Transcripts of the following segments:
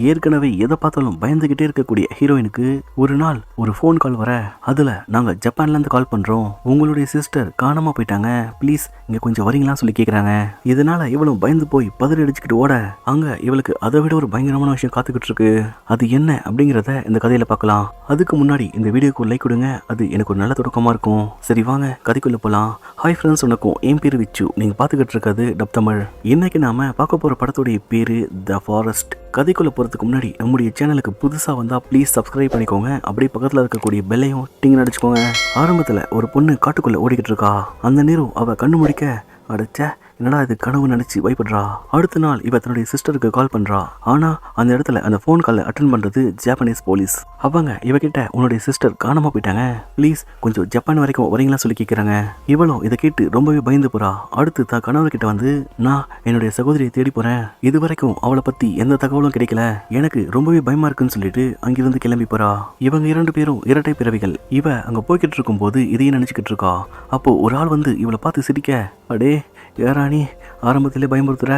ஏற்கனவே எதை பார்த்தாலும் பயந்துகிட்டே இருக்கக்கூடிய ஹீரோயினுக்கு ஒரு நாள் ஒரு ஃபோன் கால் வர, அதுல நாங்க ஜப்பான்ல இருந்து கால் பண்றோம், உங்களுடைய சிஸ்டர் காணாம போயிட்டாங்க, ப்ளீஸ் இங்க கொஞ்சம் வரீங்களான்னு சொல்லி கேக்குறாங்க. இதனால இவளும் பயந்து போய் பதறி அடிச்சுக்கிட்டு ஓட, அங்க இவளுக்கு அதை விட ஒரு பயங்கரமான விஷயம் காத்துக்கிட்டு இருக்கு. அது என்ன அப்படிங்கறத இந்த கதையில பார்க்கலாம். அதுக்கு முன்னாடி இந்த வீடியோக்கு ஒரு லைக் கொடுங்க, அது எனக்கு ஒரு நல்ல தொடக்கமா இருக்கும். சரி வாங்க கதைக்குள்ள போலாம். ஹாய் ஃப்ரெண்ட்ஸ், உனக்கும் என் பேரு விச்சு, நீங்க பாத்துக்கிட்டு இருக்கிறது டப் தமிழ். இன்னைக்கு நாம பார்க்க போற படத்துடைய பேரு த ஃபாரஸ்ட். கதைக்குள்ள போறதுக்கு முன்னாடி நம்முடைய சேனலுக்கு புதுசா வந்தா ப்ளீஸ் சப்ஸ்கிரைப் பண்ணிக்கோங்க. அப்படியே பக்கத்துல இருக்கக்கூடிய பெல்லையும் டிங் அடிச்சுக்கோங்க. ஆரம்பத்துல ஒரு பொண்ணு காட்டுக்குள்ள ஓடிக்கிட்டு இருக்கா. அந்த நேரம் அவ கண்ணு முடிக்க, அடைச்ச என்னடா இது கனவு நினைச்சு பயப்படுறா. அடுத்த நாள் இவ தன்னுடைய சிஸ்டருக்கு கால் பண்றா. ஆனா அந்த இடத்துல அந்த போன் காலை அட்டன் பண்றது ஜப்பானீஸ் போலீஸ். அவங்க இவகிட்ட உன்னுடைய சிஸ்டர் காணாம போயிட்டாங்க, ப்ளீஸ் கொஞ்சம் ஜப்பான் வரைக்கும் வரீங்களா சொல்லி கேட்கறாங்க. இவளும் இதை கேட்டு ரொம்பவே பயந்து போறா. அடுத்து தான் கணவர்கிட்ட வந்து, நான் என்னுடைய சகோதரியை தேடி போறேன், இது வரைக்கும் அவளை பத்தி எந்த தகவலும் கிடைக்கல, எனக்கு ரொம்பவே பயமா இருக்குன்னு சொல்லிட்டு அங்கிருந்து கிளம்பி போறா. இவங்க 2 பேரும் இரட்டை பிறவிகள். இவ அங்க போய்கிட்டு இருக்கும் போது இதையும் நினைச்சுக்கிட்டு இருக்கா. அப்போ ஒரு ஆள் வந்து இவளை பார்த்து சிரிக்க, அடே யாராணி ஆரம்பத்திலே பயமுறுத்துற,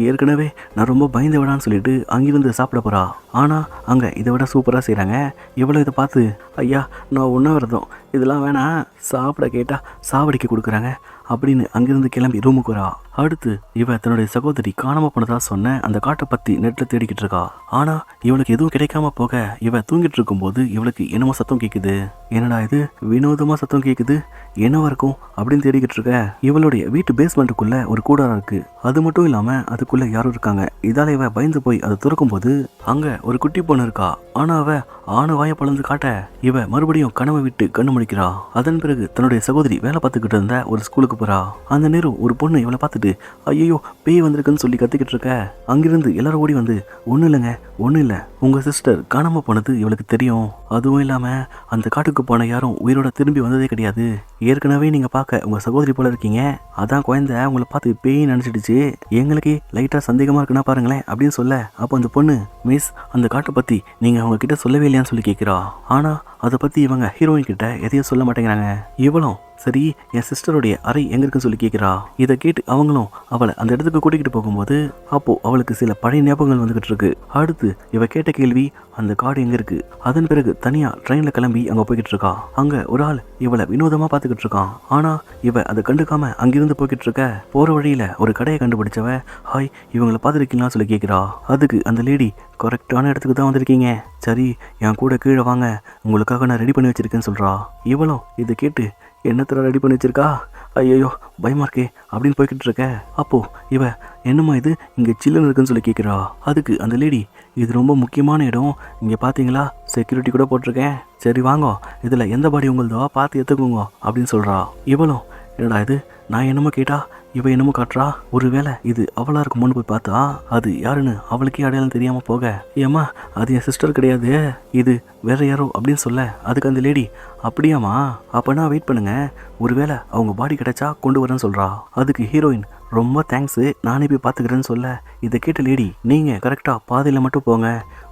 ஏற்கனவே நான் ரொம்ப பயந்து விடான்னு சொல்லிட்டு அங்கிருந்து சாப்பிட போறா. ஆனா அங்க இதை விட சூப்பரா செய்யறாங்க. இவ்வளவு இதை பார்த்து, ஐயா நான் உண்ணாவிரதம், இதெல்லாம் வேணாம், சாப்பிட கேட்டா சாவடிக்க கொடுக்குறாங்க அப்படின்னு அங்கிருந்து கிளம்பி ரூமுக்கு வரா. அடுத்து இவ தன்னுடைய சகோதரி காணாம போனதா சொன்ன அந்த காட்டை பத்தி நெட்ல தேடிக்கிட்டு இருக்கா. ஆனா இவளுக்கு எதுவும் கிடைக்காம போக, இவ தூங்கிட்டு இருக்கும் போது இவளுக்கு என்னமோ சத்தம் கேக்குது. என்னடா இது வினோதமா சத்தம் கேக்குது, என்னவா இருக்கும் அப்படின்னு தேடிக்கிட்டு இருக்க. இவளுடைய வீட்டு பேஸ்மெண்ட்டுக்குள்ள ஒரு கூடாரம் இருக்கு. அது மட்டும் இல்லாம அதுக்குள்ள யாரும் இருக்காங்க. இதால இவ பயந்து போய் அதை திறக்கும் போது அங்க ஒரு குட்டி பொண்ணு இருக்கா. ஆனா அவ ஆணு வாய பழந்து காட்ட, இவ மறுபடியும் கனவை விட்டு கண்ணு முடிக்கிறா. அதன் பிறகு தன்னுடைய சகோதரி வேலை பார்த்துக்கிட்டு இருந்த ஒரு ஸ்கூலுக்கு போறா. அந்த நேரம் ஒரு பொண்ணு இவளை பார்த்துட்டு, ஐயோ பேய் வந்திருக்குன்னு சொல்லி கத்திக்கிட்டு இருக்க. அங்கிருந்து எல்லாரும் ஓடி வந்து, ஒன்றும் இல்லைங்க, ஒன்றும் இல்லை, உங்க சிஸ்டர் காணாம போனது இவளுக்கு தெரியும், அதுவும் இல்லாம அந்த காட்டுக்கு போன யாரும் உயிரோட திரும்பி வந்ததே கிடையாது, ஏற்கனவே நீங்க பார்க்க உங்க சகோதரி போல இருக்கீங்க, அதான் குழந்தை உங்களை பார்த்து பேய் நினைச்சிடுச்சு, எங்களுக்கு லைட்டா சந்தேகமா இருக்குன்னா பாருங்களேன் அப்படின்னு சொல்ல. அப்போ அந்த பொண்ணு, மிஸ் அந்த காட்டை பத்தி நீங்க அவங்க கிட்ட சொல்லவே இல்லையான்னு சொல்லி கேட்கிறா. ஆனா அதை பத்தி இவங்க ஹீரோயின் கிட்ட எதையும் சொல்ல மாட்டேங்கிறாங்க. இவளும் சரி என் சிஸ்டருடைய அறை எங்க இருக்குன்னு சொல்லி கேட்கிறா. இதை கேட்டு அவங்களும் அவளை அந்த இடத்துக்கு கூட்டிகிட்டு போகும்போது அப்போ அவளுக்கு சில பழைய ஞாபகங்கள் வந்துகிட்டு இருக்கு. அடுத்து இவ கேட்ட கேள்வி, அந்த காடு எங்க இருக்கு. அதன் பிறகு தனியா ட்ரெயின்ல கிளம்பி அங்க போய்கிட்டு இருக்கா. அங்க ஒரு ஆள் இவளை வினோதமா பாத்துக்கிட்டு இருக்கான். ஆனா இவ அதை கண்டுக்காம அங்கிருந்து போய்கிட்டு இருக்க. போற வழியில ஒரு கடையை கண்டுபிடிச்சவ, ஹாய் இவங்களை பார்த்துருக்கீங்களா சொல்லி கேட்கிறா. அதுக்கு அந்த லேடி, கரெக்டான இடத்துக்கு தான் வந்திருக்கீங்க, சரி என் கூட கீழே வாங்க, உங்களுக்காக நான் ரெடி பண்ணி வச்சிருக்கேன்னு சொல்றா. இவளும் இதை கேட்டு, என்னத்துல ரெடி பண்ணி வச்சிருக்கா, ஐயோ பயமா இருக்கே அப்படின்னு போய்கிட்டு இருக்க. அப்போ இவ, என்னம்மா இது இங்க சில்லுன்னு இருக்குன்னு சொல்லி கேட்கிறா. அதுக்கு அந்த லேடி, இது ரொம்ப முக்கியமான இடம், இங்க பாத்தீங்களா செக்யூரிட்டி கூட போட்டிருக்கேன், சரி வாங்க இதுல எந்த பாடி உங்களுதோ பார்த்து எடுத்துக்கோங்க அப்படின்னு சொல்றா. இவளும், என்னடா இது நான் என்னமோ கேட்டா இவ என்னமோ காட்டுறா, ஒருவேளை இது அவளா இருக்குமோன்னு போய் பார்த்தா அது யாருன்னு அவளுக்கே அடையாளம் தெரியாம போக, ஏமா அது என் சிஸ்டர் கிடையாது, இது வேற யாரோ அப்படின்னு சொல்ல. அதுக்கு அந்த லேடி, அப்படியாமா அப்பனா வெயிட் பண்ணுங்க, ஒருவேளை அவங்க பாடி கிடைச்சா கொண்டு வரேன்னு சொல்றா. அதுக்கு ஹீரோயின், ரொம்ப தேங்க்ஸ், நானே போய் பார்த்துக்கிறேன்னு சொல்ல. இதை கேட்ட லேடி, நீங்க கரெக்டா பாதையில மட்டும் போங்க,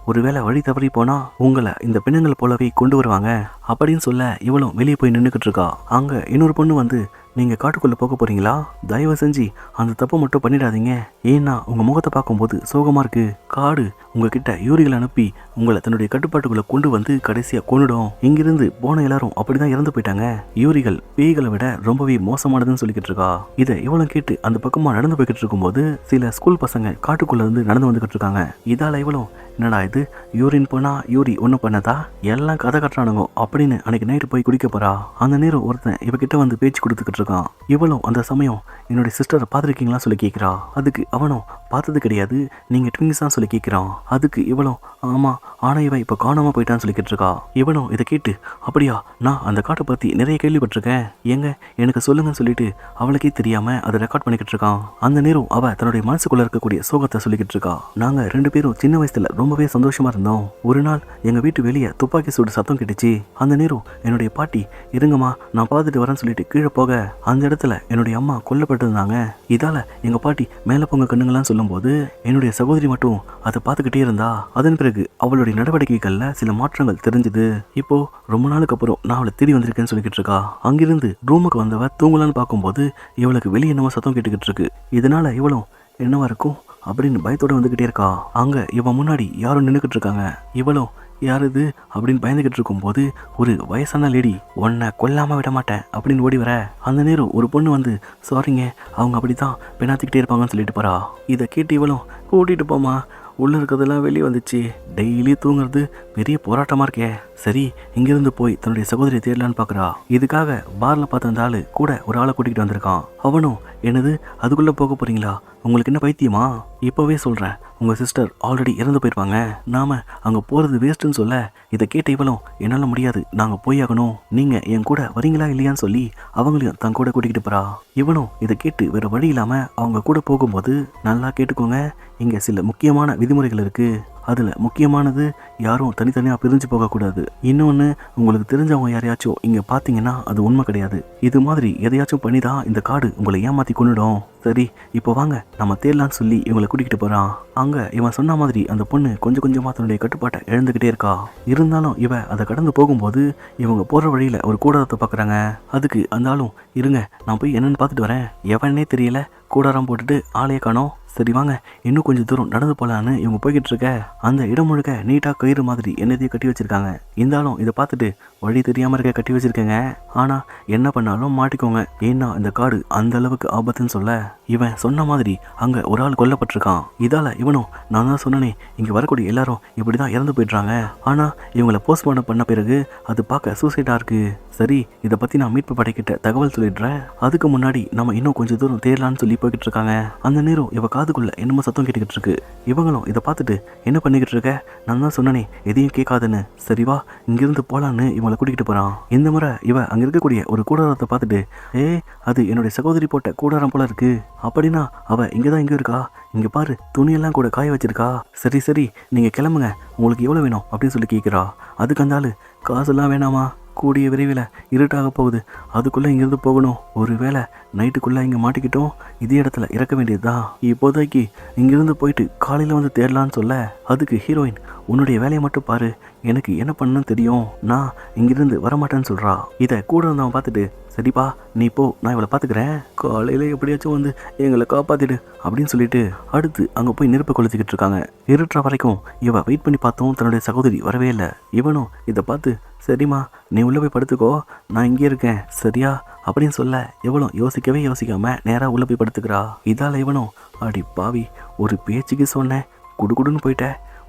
ஒருவேளை வழி தவறி போனா உங்களை இந்த பிணங்கள் போலவே கொண்டு வருவாங்க அப்படின்னு சொல்ல. இவளும் வெளியே போய் நின்றுக்கிட்டு இருக்கா. அங்க இன்னொரு பொண்ணு வந்து, நீங்க காட்டுக்குள்ள போக போறீங்களா, தயவு செஞ்சு அந்த தப்பு மட்டும் பண்ணிடாதீங்க, ஏன்னா உங்க முகத்தை பார்க்கும்போது சோகமா இருக்கு, காடு உங்ககிட்ட யூரிகளை அனுப்பி உங்களை தன்னுடைய கட்டுப்பாட்டுக்குள்ள கொண்டு வந்து கடைசியா கொண்டுடும், இங்கிருந்து போன எல்லாரும் அப்படிதான் இறந்து போயிட்டாங்க, யூரிகள் பேய்களை விட ரொம்பவே மோசமானதுன்னு சொல்லிக்கிட்டு இருக்கா. இதை இவளும் கேட்டு அந்த பக்கமா நடந்து போய்கிட்டு இருக்கும்போது சில ஸ்கூல் பசங்க காட்டுக்குள்ள இருந்து நடந்து வந்துகிட்டு இருக்காங்க. இதால இவளும், என்னடா இது யூரின் போனா யூரி ஒண்ணு பண்ணதா, எல்லாம் கதை கட்டுறானுங்க அப்படின்னு அன்னைக்கு நைட்டு போய் குடிக்க போறா. அந்த நேரம் ஒருத்தன் இவகிட்ட வந்து பேச்சு கொடுத்துக்கிட்டு இருக்கான். இவளும் அந்த சமயம், என்னுடைய சிஸ்டரை பார்த்துருக்கீங்களா சொல்லி கேட்கிறா. அதுக்கு அவனும், பார்த்தது கிடையாது, நீங்க ட்விங்ஸ் தான் சொல்லி கேட்கிறான். அதுக்கு இவளும், ஆமா ஆனா இவன் இப்ப காணாம போயிட்டான்னு சொல்லிக்கிட்டு இருக்கா. இவனும் இதை கேட்டு, அப்படியா நான் அந்த காட்டை பத்தி நிறைய கேள்விப்பட்டிருக்கேன், எங்க எனக்கு சொல்லுங்கன்னு சொல்லிட்டு அவளுக்கே தெரியாம அதை ரெக்கார்ட் பண்ணிக்கிட்டு இருக்கான். அந்த நேரம் அவ தன்னுடைய மனசுக்குள்ள இருக்கக்கூடிய சோகத்தை சொல்லிக்கிட்டு இருக்கா. நாங்க 2 பேரும் சின்ன வயசுல ரொம்பவே சந்தோஷமா இருந்தோம். ஒரு நாள் எங்க வீட்டு வெளியே துப்பாக்கி சூடு சத்தம் கேட்டுச்சு. அந்த நேரம் என்னுடைய பாட்டி, இருங்கம்மா நான் பார்த்துட்டு வரேன்னு சொல்லிட்டு கீழே போக, அந்த இடத்துல என்னுடைய அம்மா கொல்லப்பட்டு இருந்தாங்க. இதால எங்க பாட்டி மேல பொங்க கண்ணுங்களான்னு சொல்லும் போது என்னுடைய சகோதரி மட்டும் அதை பார்த்துக்கிட்டே இருந்தா. அதன் பிறகு அவளுடைய நடவடிக்கைகள்ல சில மாற்றங்கள் தெரிஞ்சது. இப்போ ரொம்ப நாளுக்கு அப்புறம் நான் அவளை தேடி வந்திருக்கேன்னு சொல்லிக்கிட்டு இருக்கா. அங்கிருந்து ரூமுக்கு வந்தவ தூங்கலான்னு பார்க்கும்போது இவளுக்கு வெளியே என்னவோ சத்தம் கேட்டுக்கிட்டு இருக்கு. இதனால இவளும், என்னவா இருக்கும் அப்படின்னு பயத்தோட வந்துகிட்டே இருக்கா. அங்க இவன் முன்னாடி யாரும் நின்றுக்கிட்டு இருக்காங்க. இவளும் யார் இது அப்படின்னு பயந்துகிட்டு இருக்கும்போது ஒரு வயசான லேடி உன்னை கொல்லாம விட மாட்டேன் அப்படின்னு ஓடி வர, அந்த நேரம் ஒரு பொண்ணு வந்து சாரிங்க அவங்க அப்படித்தான் பெணாத்திக்கிட்டே இருப்பாங்கன்னு சொல்லிட்டு போறா. இதை கேட்டு இவளும் கூட்டிட்டு போமா, உள்ள இருக்கிறதெல்லாம் வெளியே வந்துச்சு, டெய்லி தூங்குறது பெரிய போராட்டமா இருக்கே, சரி இங்கிருந்து போய் தன்னுடைய சகோதரியை தேடலான்னு பாக்குறா. இதுக்காக பார்ல பார்த்த அந்த ஆளு கூட ஒரு ஆளை கூட்டிகிட்டு வந்திருக்கான். அவனும் என்னது அதுக்குள்ள போக போறீங்களா, உங்களுக்கு என்ன பைத்தியமா, இப்பவே சொல்றேன் உங்க சிஸ்டர் ஆல்ரெடி இறந்து போயிருப்பாங்க, நாம அங்க போறது வேஸ்ட்னு சொல்ல, இதை கேட்ட இவளும் என்னால முடியாது நாங்க போய் ஆகணும், நீங்க என் கூட வரீங்களா இல்லையான்னு சொல்லி அவங்களையும் தன் கூட கூட்டிகிட்டு போறா. இவனும் இதை கேட்டு வேற வழி இல்லாம அவங்க கூட போகும்போது நல்லா கேட்டுக்கோங்க, இங்க சில முக்கியமான விதிமுறைகள் இருக்கு. அதில் முக்கியமானது யாரும் தனித்தனியாக பிரிஞ்சு போகக்கூடாது. இன்னொன்று, உங்களுக்கு தெரிஞ்சவங்க யாரையாச்சும் இங்கே பார்த்தீங்கன்னா அது உண்மை கிடையாது. இது மாதிரி எதையாச்சும் பண்ணி தான் இந்த காடு உங்களை ஏமாற்றி கொண்டுடும். சரி இப்போ வாங்க நம்ம தேடலான்னு சொல்லி இவங்களை கூட்டிகிட்டு போகிறான். அங்கே இவன் சொன்ன மாதிரி அந்த பொண்ணு கொஞ்சம் கொஞ்சமாக தன்னுடைய கட்டுப்பாட்டை இழந்துக்கிட்டே இருக்கா. இருந்தாலும் இவன் அதை கடந்து போகும்போது இவங்க போகிற வழியில் ஒரு கூடாரத்தை பார்க்குறாங்க. அதுக்கு அந்த ஆளும் இருங்க நான் போய் என்னென்னு பார்த்துட்டு வரேன், எவனே தெரியல, கூடாரம் போட்டுட்டு ஆளையே காணோம், சரி வாங்க இன்னும் கொஞ்சம் தூரம் நடந்து போகலான்னு இவங்க போய்கிட்டு இருக்க, அந்த இடம் முழுக்க நீட்டாக கயிறு மாதிரி என்னத்தையும் கட்டி வச்சிருக்காங்க. இருந்தாலும் இதை பார்த்துட்டு வழி தெரியாமல் இருக்க கட்டி வச்சிருக்கேங்க, ஆனால் என்ன பண்ணாலும் மாட்டிக்கோங்க, ஏன்னா இந்த காடு அந்த அளவுக்கு ஆபத்துன்னு சொல்ல, இவன் சொன்ன மாதிரி அங்கே ஒரு ஆள் கொல்லப்பட்டிருக்கான். இதால் இவனும் நான் தான் சொன்னனே இங்கே வரக்கூடிய எல்லாரும் இப்படி தான் இறந்து போயிடுறாங்க, ஆனால் இவங்களை போஸ்ட்மார்ட்டம் பண்ண பிறகு அது பார்க்க சூசைடாக இருக்கு. சரி இதை பற்றி நான் மீட்பு படைக்கிட்ட தகவல் சொல்லிடுறேன், அதுக்கு முன்னாடி நம்ம இன்னும் கொஞ்சம் தூரம் தேடலான்னு சொல்லி போய்கிட்டு இருக்காங்க. அந்த நேரம் இவ காதுக்குள்ள என்னமோ சத்தம் கேட்டுக்கிட்டு இருக்கு. இவங்களும் இதை பார்த்துட்டு என்ன பண்ணிக்கிட்டு இருக்க, நான் தான் சொன்னனே எதையும் கேட்காதுன்னு, சரிவா இங்கிருந்து போலான்னு இவங்களை கூட்டிகிட்டு போறான். இந்த முறை இவ அங்க இருக்கக்கூடிய ஒரு கூடாரத்தை பார்த்துட்டு அது என்னுடைய சகோதரி போட்ட கூடாரம் போல இருக்கு, அப்படின்னா அவ இங்கதான் இங்க இருக்கா, இங்க பாரு துணியெல்லாம் கூட காய வச்சிருக்கா, சரி சரி நீங்க கிளம்புங்க உங்களுக்கு எவ்வளவு வேணும் அப்படின்னு சொல்லி கேட்கிறா. அதுக்கு அந்த ஆளு காசெல்லாம் வேணாமா, கூடிய விரைவில் இருட்டாக போகுது, அதுக்குள்ளே இங்கேருந்து போகணும், ஒரு வேளை நைட்டுக்குள்ளே இங்கே மாட்டிக்கிட்டோம், இதே இடத்துல இறக்க வேண்டியது தான், இப்போதைக்கு இங்கேருந்து போயிட்டு காலையில் வந்து தேடலான்னு சொல்ல, அதுக்கு ஹீரோயின் உன்னுடைய வேலையை மட்டும் பாரு, எனக்கு என்ன பண்ணணும்னு தெரியும், நான் இங்கிருந்து வரமாட்டேன்னு சொல்கிறா. இதை கூட இருந்தவன் பார்த்துட்டு சரிப்பா நீ போ நான் இவளை பார்த்துக்கிறேன், காலையில் எப்படியாச்சும் வந்து எங்களை காப்பாற்றிடு அப்படின்னு சொல்லிட்டு அடுத்து அங்கே போய் நெருப்பை கொளுத்திக்கிட்டு இருக்காங்க. இருட்டுற வரைக்கும் இவ வெயிட் பண்ணி பார்த்தோம், தன்னுடைய சகோதரி வரவே இல்லை. இவனும் இதை பார்த்து சரிம்மா நீ உள்ளே போய் படுத்துக்கோ நான் இங்கே இருக்கேன் சரியா அப்படின்னு சொல்ல, இவளும் யோசிக்கவே யோசிக்காம நேராக உள்ளே போய் படுத்துக்கிறா. இதால் இவனும் அடி பாவி ஒரு பேச்சுக்கு சொன்னேன் குடுகுடுன்னு போயிட்ட,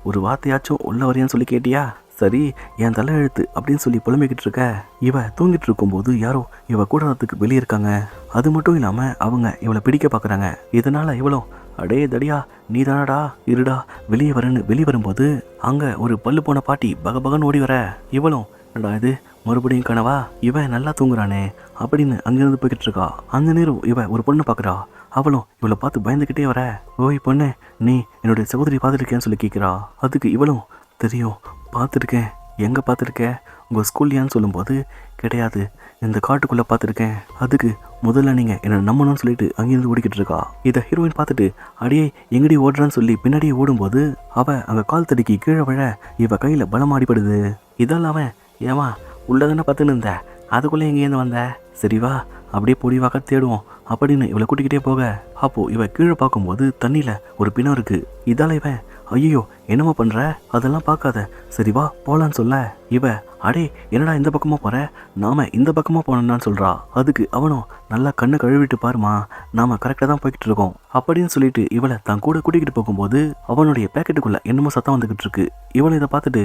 ஒரு வார்த்தையாச்சும் உள்ள வரையான்னு சொல்லி கேட்டியா, சரி என் தலை எழுத்து அப்படின்னு சொல்லி புலம்பிக்கிட்டு இருக்க. இவ தூங்கிட்டு இருக்கும்போது யாரோ இவ கூடாரத்துக்கு வெளியே இருக்காங்க. அது மட்டும் இல்லாம அவங்க இவளை பிடிக்க பாக்குறாங்க. இதனால இவளும் அடே தடியா நீ தானடா இருடா வெளியே வரேன்னு வெளியே வரும்போது அங்க ஒரு பல்லு போன பாட்டி பகபகன்னு ஓடி வர. இவளும் என்னடா இது மறுபடியும் கனவா, இவன் நல்லா தூங்குறானே அப்படின்னு அங்கிருந்து போய்கிட்டு இருக்கா. அந்த நேரம் இவ ஒரு பொண்ணு பாக்குறா. அவளும் இவளை பார்த்து பயந்துக்கிட்டே வர, ஓய் பொண்ணு நீ என்னுடைய சகோதரி பார்த்துருக்கேன்னு சொல்லி கேட்குறா. அதுக்கு இவளும் தெரியும் பார்த்துருக்கேன், எங்கே பார்த்துருக்க, உங்கள் ஸ்கூல்லையான்னு சொல்லும்போது கிடையாது இந்த காட்டுக்குள்ளே பார்த்துருக்கேன், அதுக்கு முதல்ல நீங்கள் என்னை நம்பணும்னு சொல்லிட்டு அங்கேருந்து ஓடிக்கிட்டு இருக்கா. இதை ஹீரோயின் பார்த்துட்டு அடியே எங்கடி ஓடுறான்னு சொல்லி பின்னாடியே ஓடும்போது அவள் அங்கே கால் தடுக்கி கீழே விழ இவ கையில் பலம் அடிபடுது. இதால் அவன் ஏமா உள்ளதானே பார்த்துன்னு இருந்த, அதுக்குள்ளே எங்கேருந்து வந்த, சரிவா அப்படியே பொடிவாக்க தேடுவோம் அப்படின்னு இவளை கூட்டிக்கிட்டே போக, அப்போ இவ கீழே பார்க்கும்போது தண்ணியில் ஒரு பிணம் இருக்கு. இதால இவன் ஐயோ என்னமா பண்ற, அதெல்லாம் பார்க்காத சரிவா போலான்னு சொல்ல, இவ அடே என்னடா இந்த பக்கமா போற, நாம இந்த பக்கமா போனோம்னான்னு சொல்றா. அதுக்கு அவனும் நல்லா கண்ணை கழுவிட்டு பாருமா நாம கரெக்டாக தான் போய்கிட்டு இருக்கோம் அப்படின்னு சொல்லிட்டு இவளை தான் கூட கூட்டிக்கிட்டு போகும்போது அவனுடைய பேக்கெட்டுக்குள்ள என்னமோ சத்தம் வந்துகிட்டு இருக்கு. இவளை இதை பார்த்துட்டு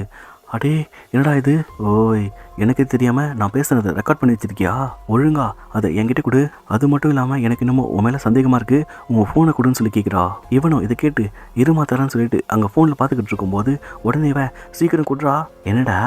அடே என்னடா இது, ஓய் எனக்கே தெரியாமல் நான் பேசுனதை ரெக்கார்ட் பண்ணி வச்சிருக்கியா, ஒழுங்கா அதை என்கிட்ட கொடு, அது மட்டும் இல்லாமல் எனக்கு இன்னமும் உன் மேலே சந்தேகமாக இருக்குது, உங்கள் ஃபோனை கொடுன்னு சொல்லி கேட்குறா. இவனும் இதை கேட்டு இருமா தரேன்னு சொல்லிட்டு அங்கே ஃபோனில் பார்த்துக்கிட்டு இருக்கும்போது உடனே இவன் சீக்கிரம் கொடுறா, என்னடா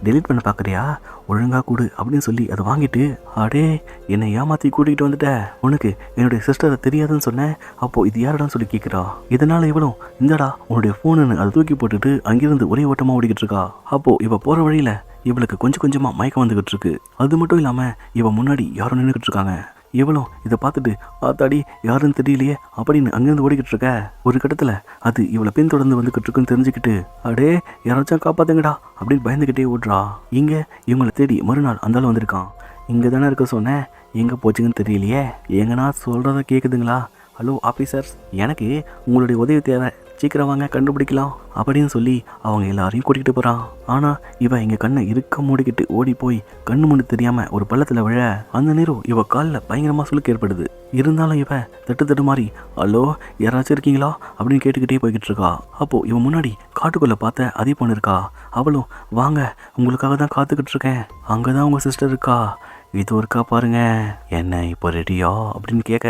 டெலீட் பண்ண பார்க்குறியா, ஒழுங்கா கொடு அப்படின்னு சொல்லி அதை வாங்கிட்டு அடே என்னை ஏமாற்றி கூட்டிகிட்டு வந்துட்ட, உனக்கு என்னுடைய சிஸ்டரை தெரியாதுன்னு சொன்னேன், அப்போது இது யாருடான்னு சொல்லி கேட்குறா. இதனால் இவளும் இந்தடா உன்னுடைய ஃபோனுன்னு அதை தூக்கி போட்டுட்டு அங்கிருந்து ஒரே ஓட்டமாக ஓடிக்கிட்டு இருக்கா. அப்போது இவ போகிற வழியில் இவளுக்கு கொஞ்சம் கொஞ்சமாக மயக்கம் வந்துக்கிட்டு இருக்கு. அது மட்டும் இல்லாமல் இவ முன்னாடி யாரும் நின்றுக்கிட்டு இருக்காங்க. இவளும் இதை பார்த்துட்டு ஆத்தாடி யாருன்னு தெரியலையே அப்படின்னு அங்கேருந்து ஓடிக்கிட்டு இருக்க. ஒரு கட்டத்தில் அது இவளை பின்தொடர்ந்து வந்துக்கிட்டு இருக்குன்னு தெரிஞ்சுக்கிட்டு அடே யாராச்சும் காப்பாத்துங்கடா அப்படின்னு பயந்துக்கிட்டே ஓடுறா. இங்கே இவங்களை தேடி மறுநாள் அந்தாலும் வந்திருக்கான். இங்கே தானே இருக்க சொன்னேன், எங்கே போச்சுங்கன்னு தெரியலையே, எங்கன்னா சொல்கிறத கேட்குதுங்களா ஹலோ ஆஃபீஸர்ஸ், எனக்கு உங்களுடைய உதவி தேவை, சீக்கிரம் வாங்க கண்டுபிடிக்கலாம் அப்படின்னு சொல்லி அவங்க எல்லாரையும் கூட்டிகிட்டு போகிறான். ஆனால் இவ இங்கே கண்ணை இருக்க மூடிக்கிட்டு ஓடி போய் கண்ணு முன்னு தெரியாமல் ஒரு பள்ளத்தில் விழ அந்த நேரம் இவ காலில் பயங்கரமாக சுளுக்கு ஏற்படுது. இருந்தாலும் இவ தட்டு மாதிரி ஹலோ யாராச்சும் இருக்கீங்களா அப்படின்னு கேட்டுக்கிட்டே போய்கிட்டு இருக்கா. அப்போது இவன் முன்னாடி காட்டுக்குள்ளே பார்த்த அதே பொண்ணு இருக்கா. அவளும் வாங்க உங்களுக்காக தான் காத்துக்கிட்டு இருக்கேன், அங்கே தான் உங்கள் சிஸ்டர் இருக்கா, இது ஒருக்கா பாருங்க, என்ன இப்போ ரெடியா அப்படின்னு கேட்க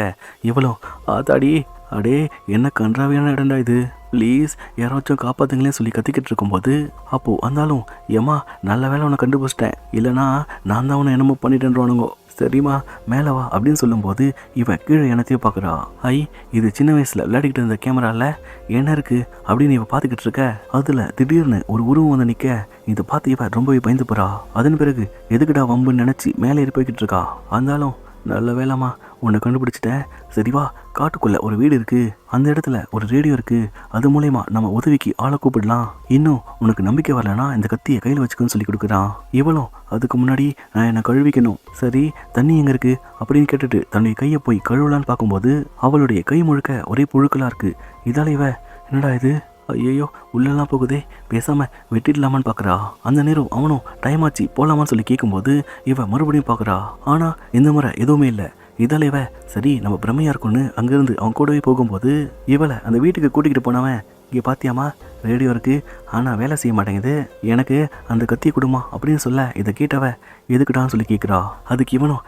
இவளும் ஆத்தாடி அடே என்ன கன்றாவியான இடம்டா இது, ப்ளீஸ் யாராச்சும் காப்பாத்துங்களேன்னு சொல்லி கத்திக்கிட்டு இருக்கும்போது அப்போது வந்தாலும் ஏம்மா நல்ல வேலை உன்னை கண்டுபிடிச்சிட்டேன், இல்லைனா நான் தான் உன்னை என்னமோ பண்ணிட்டேன்றானுங்கோ, சரிம்மா மேலே வா அப்படின்னு சொல்லும்போது இவன் கீழே என்னத்தையும் பார்க்குறா. ஐ இது சின்ன வயசில் விளையாடிக்கிட்டு இருந்த கேமராவில் என்ன இருக்குது அப்படின்னு இவன் பார்த்துக்கிட்டு இருக்க. அதில் திடீர்னு ஒரு உருவம் வந்து நிற்க இதை பார்த்து இவன் ரொம்பவே பயந்து போகிறா. அதன் பிறகு எதுக்குடா வம்புன்னு நினச்சி மேலே ஏறி போய்கிட்டு இருக்கா. இருந்தாலும் நல்ல வேலைம்மா உன்னை கண்டுபிடிச்சிட்டேன், சரிவா காட்டுக்குள்ளே ஒரு வீடு இருக்குது, அந்த இடத்துல ஒரு ரேடியோ இருக்குது, அது மூலயமா நம்ம உதவிக்கு ஆளை கூப்பிடலாம், இன்னும் உனக்கு நம்பிக்கை வரலன்னா இந்த கத்தியை கையில் வச்சுக்கோன்னு சொல்லி கொடுக்குறான். இவளும் அதுக்கு முன்னாடி நான் என்னை கழுவிக்கணும், சரி தண்ணி எங்கே இருக்குது அப்படின்னு கேட்டுட்டு தன்னுடைய கையை போய் கழுவலான்னு பார்க்கும்போது அவளுடைய கை முழுக்க ஒரே புழுக்களாக இருக்குது. இதால் இவ என்னடா இது ஐயோ உள்ளெல்லாம் போகுதே, பேசாமல் வெட்டிடலாமான்னு பார்க்குறா. அந்த நேரம் அவனும் டைம் ஆச்சு போகலாமான்னு சொல்லி கேட்கும்போது இவ மறுபடியும் பார்க்குறா. ஆனால் இந்த முறை எதுவுமே இல்லை. இதால் இவ சரி நம்ம பிரமையாக இருக்கும்னு அங்கேருந்து அவன் கூடவே போகும்போது இவளை அந்த வீட்டுக்கு கூட்டிகிட்டு போனவன் இங்கே பார்த்தியாமா ரேடியோ இருக்குது, ஆனால் வேலை செய்ய மாட்டேங்குது, எனக்கு அந்த கத்தியை கொடுமா அப்படின்னு சொல்ல இதை கேட்டவ எதுக்குடான்னு சொல்லி கேட்குறா. அதுக்கு இவனும்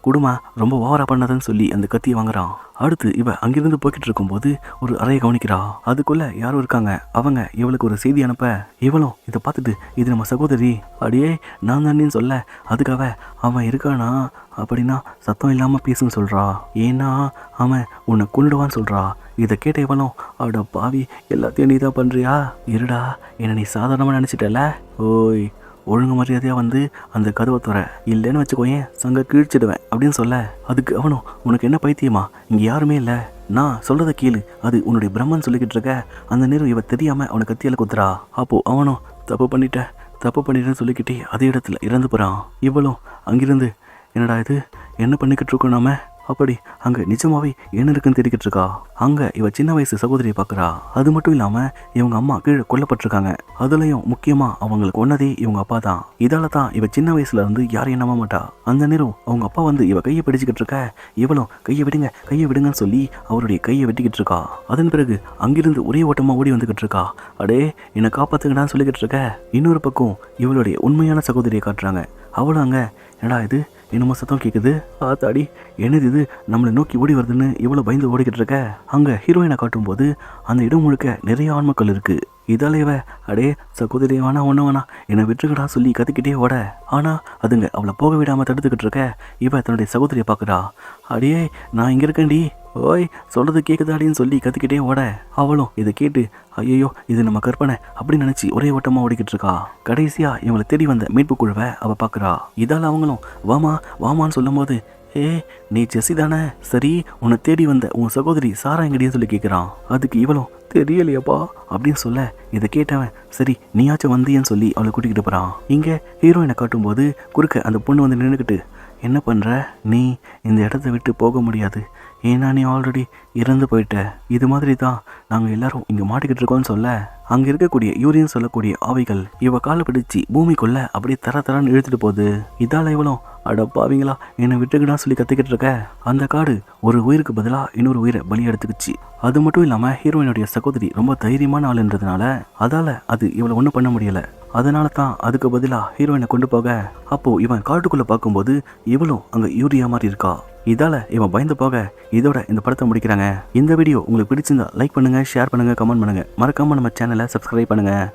குடுமா ரொம்ப ஓவரா பண்ணதுன்னு சொல்லி அந்த கத்தியை வாங்குறான். அடுத்து இவ அங்கிருந்து போய்கிட்டு இருக்கும்போது ஒரு அறையை கவனிக்கிறா. அதுக்குள்ள யாரும் இருக்காங்க. அவங்க இவளுக்கு ஒரு செய்தி அனுப்ப இவளும் இதை பார்த்துட்டு இது நம்ம சகோதரி, அடியே நான் தானேன்னு சொல்ல அதுக்காக அவன் இருக்கானா அப்படின்னா சத்தம் இல்லாமல் பேசுன்னு சொல்கிறா. ஏன்னா அவன் உன்னை கொண்டுடுவான்னு சொல்கிறா. இதை கேட்ட இவளும் அட பாவி எல்லாத்தையும் நீ தான் பண்ணுறியா, இருடா என்னை நீ சாதாரணமாக நினச்சிட்டல, ஓய் ஒழுங்கு மரியாதையாக வந்து அந்த கதவை துற, இல்லைன்னு வச்சுக்கோயேன் சங்க கீழ்ச்சிடுவேன் அப்படின்னு சொல்ல அதுக்கு அவனும் உனக்கு என்ன பைத்தியமா, இங்கே யாருமே இல்லை, நான் சொல்கிறத கேளு, அது உன்னுடைய பிரம்மன் சொல்லிக்கிட்டு இருக்க. அந்த நேரம் இவ தெரியாமல் அவனை கத்தியால் குத்துறா. அப்போது அவனும் தப்பு பண்ணிட்டேன்னு சொல்லிக்கிட்டே அதே இடத்துல இறந்து போகிறான். இவளும் அங்கிருந்து என்னடா இது என்ன பண்ணிக்கிட்டு இருக்கோம் நாம, அப்படி அங்கே நிஜமாவே என்ன இருக்குன்னு தெரிவிக்கிட்டு இருக்கா. அங்கே இவ சின்ன வயசு சகோதரியை பார்க்குறா. அது மட்டும் இல்லாமல் இவங்க அம்மா கீழே கொல்லப்பட்டிருக்காங்க. அதுலேயும் முக்கியமாக அவங்களுக்கு ஒன்னதே இவங்க அப்பா தான். இதால தான் இவ சின்ன வயசுல இருந்து யாரையும் நம்ப மாட்டா. அந்த நேரம் அவங்க அப்பா வந்து இவ கையை பிடிச்சிக்கிட்டு இருக்க. இவளும் கையை விடுங்கன்னு சொல்லி அவருடைய கையை வெட்டிக்கிட்டு இருக்கா. அதன் பிறகு அங்கிருந்து ஒரே ஓட்டமாக ஓடி வந்துக்கிட்டு இருக்கா. அடே என்னை காப்பாத்துங்கடான்னு சொல்லிக்கிட்டு இருக்க. இன்னொரு பக்கம் இவளுடைய உண்மையான சகோதரியை காட்டுறாங்க. அவளும் அங்கே என்னடா இது என்னமோ சத்தம் கேட்குது, ஆத்தாடி என்னது இது நம்மளை நோக்கி ஓடி வருதுன்னு இவ்வளோ பயந்து ஓடிக்கிட்டு இருக்க. அங்கே ஹீரோயினை காட்டும்போது அந்த இடம் முழுக்க நிறைய ஆன்மக்கள் இருக்குது. இதால இவ அடே சகோதரி வேணா ஒன்று வேணா என்னை விட்டுக்கடா சொல்லி கத்திக்கிட்டே ஓட. ஆனால் அதுங்க அவளை போக விடாமல் தடுத்துக்கிட்டு இருக்க. இவ தன்னுடைய சகோதரியை பார்க்குறா. அடியே நான் இங்கே இருக்கேன்டி, ஓய் சொல்கிறது கேட்குதாடின்னு சொல்லி கத்திக்கிட்டே ஓட அவளும் இதை கேட்டு ஐயோ இது நம்ம கற்பனை அப்படின்னு நினச்சி ஒரே ஓட்டமாக ஓடிக்கிட்டு இருக்கா. கடைசியாக இவங்களை தேடி வந்த மீட்பு குழுவை அவள் பார்க்குறா. இதால் அவங்களும் வாமான்னு சொல்லும் போது நீ ஜெஸ்ஸி தானே, சரி உன்னை தேடி வந்த உன் சகோதரி சாரா எங்கடின்னு சொல்லி கேட்குறான். அதுக்கு இவளும் தெரியலையாப்பா அப்படின்னு சொல்ல இதை கேட்டவன் சரி நீயாச்சும் வந்தியன்னு சொல்லி அவளை கூட்டிக்கிட்டு போகிறான். இங்கே ஹீரோயினை காட்டும்போது குறுக்க அந்த பொண்ணு வந்து நின்றுக்கிட்டு என்ன பண்ணுற, நீ இந்த இடத்த விட்டு போக முடியாது, ஏன்னா நீ ஆல்ரெடி இறந்து போயிட்ட, இது மாதிரி தான் நாங்கள் எல்லாரும் இங்கே மாட்டிக்கிட்டு இருக்கோம்னு சொல்ல அங்கே இருக்கக்கூடிய யூரியன் சொல்லக்கூடிய ஆவிகள் இவ காலை பிடிச்சி பூமிக்குள்ள அப்படியே தரன்னு இழுத்துட்டு போகுது. இதால் இவளும் அடப்பாவீங்களா என்னை விட்டுக்கிட்டா சொல்லி கத்திக்கிட்டு இருக்க. அந்த காடு ஒரு உயிருக்கு பதிலாக இன்னொரு உயிரை பலி எடுத்துக்கிச்சு. அது மட்டும் இல்லாமல் ஹீரோயினுடைய சகோதரி ரொம்ப தைரியமான ஆளுன்றதுனால அதால் அது இவளை ஒன்றும் பண்ண முடியலை. அதனால தான் அதுக்கு பதிலாக ஹீரோயினை கொண்டு போக அப்போது இவன் காட்டுக்குள்ளே பார்க்கும்போது இவளும் அங்கே யூரியா மாதிரி இருக்கா. இதால் இவன் பயந்து போக இதோட இந்த படத்தை முடிக்கிறாங்க. இந்த வீடியோ உங்களுக்கு பிடிச்சிருந்தா லைக் பண்ணுங்கள், ஷேர் பண்ணுங்கள், கமெண்ட் பண்ணுங்கள், மறக்காமல் நம்ம சேனலை சப்ஸ்கிரைப் பண்ணுங்கள்.